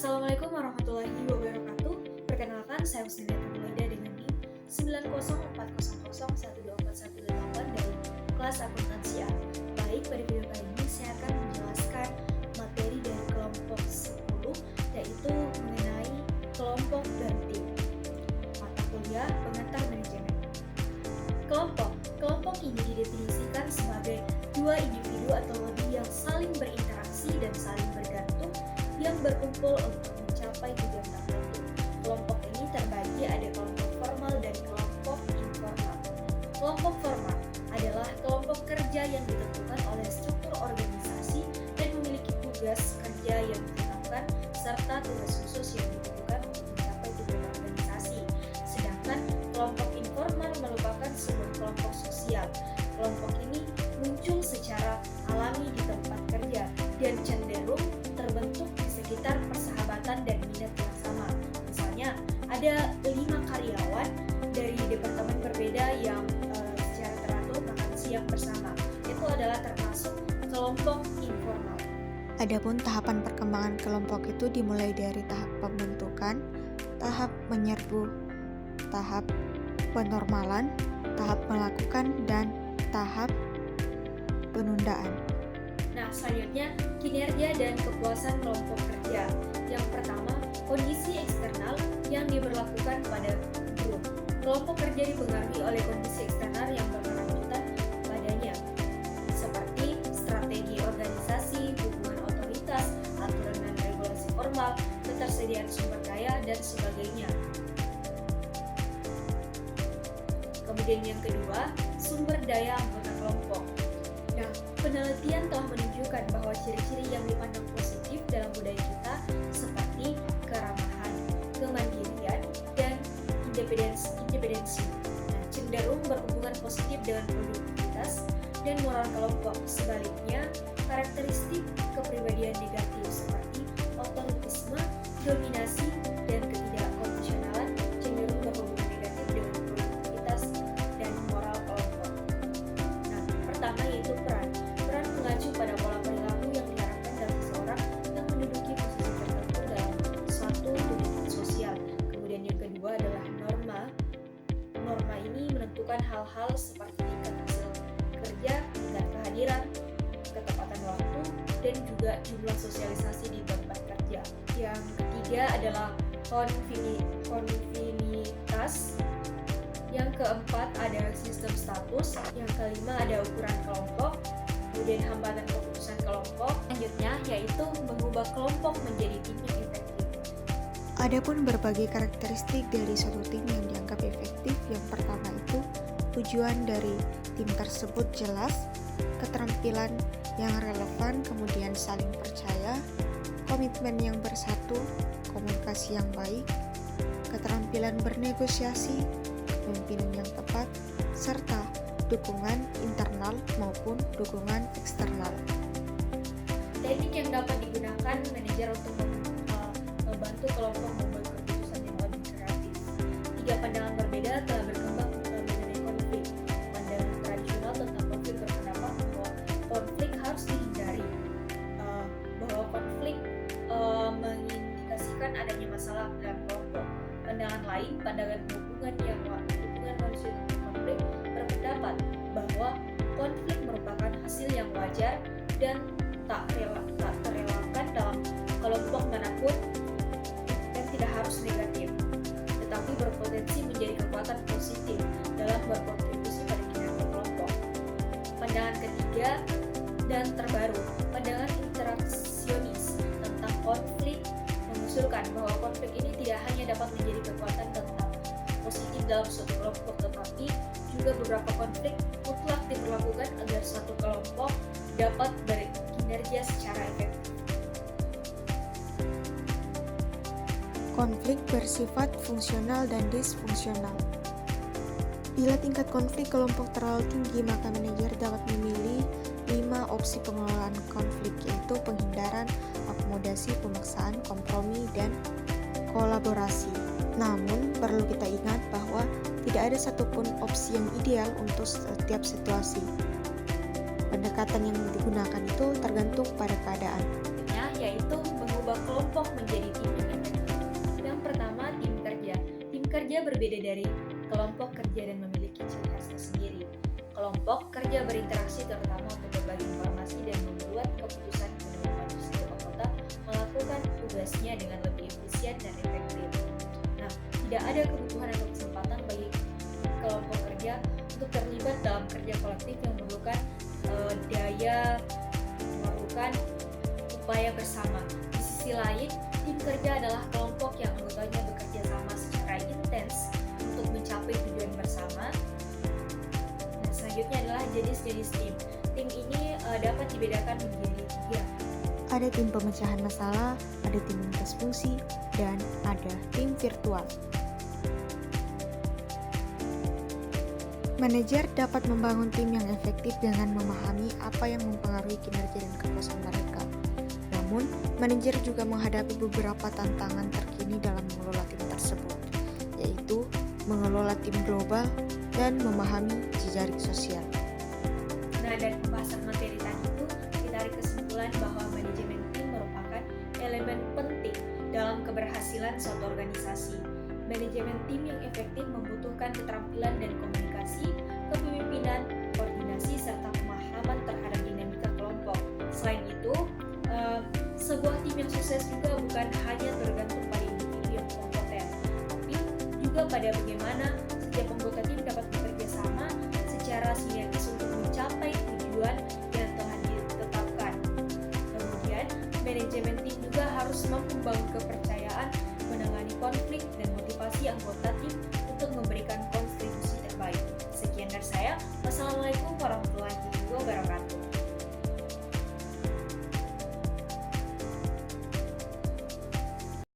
Assalamualaikum warahmatullahi wabarakatuh. Perkenalkan, saya Husnida Tamilaida dengan NIM 90400124118 dari kelas akuntansi A. Baik, pada video kali ini saya akan menjelaskan materi dari kelompok 10, yaitu mengenai kelompok dan tim. Mata kuliah pengantar manajemen. Kelompok ini didefinisikan sebagai dua individu atau lebih yang saling berinteraksi dan saling bergantung yang berkumpul untuk mencapai tujuan tertentu. Kelompok ini terbagi ada kelompok formal dan kelompok informal. Kelompok formal adalah kelompok kerja yang ditentukan oleh struktur organisasi dan memiliki tugas kerja yang ditetapkan serta tugas khusus yang ditentukan untuk mencapai tujuan organisasi. Sedangkan kelompok informal merupakan sebuah kelompok sosial. Kelompok ini muncul secara alami di tempat kerja dan cenderung terbentuk di sekitar persahabatan dan minat yang sama. Misalnya, ada 5 karyawan dari departemen berbeda yang secara teratur makan siang bersama. Itu adalah termasuk kelompok informal. Adapun tahapan perkembangan kelompok itu dimulai dari tahap pembentukan, tahap menyerbu, tahap penormalan, tahap melakukan, dan tahap penundaan. Nah, selanjutnya kinerja dan kepuasan kelompok kerja. Yang pertama, kondisi eksternal yang diberlakukan pada grup. Kelompok kerja dipengaruhi oleh kondisi eksternal yang berkelanjutan padanya, seperti strategi organisasi, hubungan otoritas, aturan dan regulasi formal, ketersediaan sumber daya, dan sebagainya. Kemudian yang kedua, sumber daya anggota kelompok. Nah, penelitian telah menunjukkan bahwa ciri-ciri yang dipandang positif dalam budaya kita seperti keramahan, kemandirian, dan independensi. Nah, cenderung berhubungan positif dengan produktivitas dan moral kelompok. Sebaliknya, karakteristik kepribadian negatif seperti otoritisme, dominasi, dan ketidakkonvensionalan cenderung berhubungan negatif dengan produktivitas dan moral kelompok. Nah, pertama yaitu peran. Peran mengacu pada pola perilaku yang diharapkan dari seseorang yang menduduki posisi tertentu dalam suatu lingkungan sosial. Kemudian yang kedua adalah norma. Norma ini menentukan hal-hal seperti tingkat hasil kerja, tingkat kehadiran, ketepatan waktu, dan juga jumlah sosialisasi di tempat kerja. Yang ketiga adalah konfinitas. Yang keempat ada sistem status. Yang kelima ada ukuran kelompok. Kemudian hambatan keputusan kelompok. Selanjutnya yaitu mengubah kelompok menjadi tim yang efektif. Adapun berbagai karakteristik dari suatu tim yang dianggap efektif. Yang pertama itu tujuan dari tim tersebut jelas, keterampilan yang relevan, kemudian saling percaya, komitmen yang bersatu, komunikasi yang baik, keterampilan bernegosiasi, kepemimpinan yang tepat, serta dukungan internal maupun dukungan eksternal. Teknik yang dapat digunakan manajer untuk membantu kelompok membuat keputusan yang lebih kreatif. 3 pandangan berbeda telah berkembang mengenai konflik. Pandangan tradisional tentang konflik berpendapat bahwa konflik harus dihindari, bahwa konflik mengindikasikan adanya masalah dalam kelompok. Pandangan lain, pandangan hubungan manusia tentang konflik berpendapat bahwa konflik merupakan hasil yang wajar dan tak terelakkan dalam kelompok manapun dan tidak harus negatif, tetapi berpotensi menjadi kekuatan positif dalam berkontribusi pada kinerja kelompok. Pandangan ketiga dan terbaru, pandangan interaksionis tentang konflik mengusulkan bahwa konflik ini tidak hanya dapat menjadi kekuatan tentang positif dalam suatu kelompok, tetapi juga beberapa konflik mutlak diperlakukan agar suatu kelompok dapat berkinerja secara efektif. Konflik bersifat fungsional dan disfungsional. Bila tingkat konflik kelompok terlalu tinggi, maka manajer dapat memilih 5 opsi pengelolaan konflik, yaitu penghindaran, akomodasi, pemaksaan, kompromi, dan kolaborasi. Namun, perlu kita ingat bahwa tidak ada satupun opsi yang ideal untuk setiap situasi. Pendekatan yang digunakan itu tergantung pada keadaan. Yaitu mengubah kelompok menjadi tim kerja berbeda dari kelompok kerja dan memiliki ciri khasnya sendiri. Kelompok kerja berinteraksi terutama untuk berbagi informasi dan membuat keputusan untuk membantu setiap anggota melakukan tugasnya dengan lebih efisien dan efektif. Nah, tidak ada kebutuhan atau kesempatan bagi kelompok kerja untuk terlibat dalam kerja kolektif yang memerlukan memerlukan upaya bersama. Di sisi lain, tim kerja adalah kelompok yang anggotanya bekerja sama secara intens untuk mencapai tujuan bersama. Nah, selanjutnya adalah jenis-jenis tim. Tim ini dapat dibedakan menjadi 3. Ada tim pemecahan masalah, ada tim lintas fungsi, dan ada tim virtual. Manajer dapat membangun tim yang efektif dengan memahami apa yang mempengaruhi kinerja dan kepuasan mereka. Namun, manajer juga menghadapi beberapa tantangan terkini dalam mengelola tim tersebut, yaitu mengelola tim global dan memahami jejaring sosial. Nah, dari pembahasan materi tadi itu ditarik kesimpulan bahwa manajemen tim merupakan elemen penting dalam keberhasilan suatu organisasi. Manajemen tim yang efektif membutuhkan keterampilan dan komunikasi, kepemimpinan, koordinasi, serta pemahaman terhadap dinamika kelompok. Selain itu, sebuah tim yang sukses juga bukan hanya tergantung pada individu yang kompeten, tapi juga pada bagaimana setiap anggota tim dapat bekerja sama secara sinergis untuk mencapai tujuan yang telah ditetapkan. Kemudian, manajemen tim juga harus mampu membangun kepercayaan, menangani konflik, dan motivasi anggota tim untuk memberikan kontribusi terbaik. Sekian dari saya. Wassalamualaikum warahmatullahi wabarakatuh.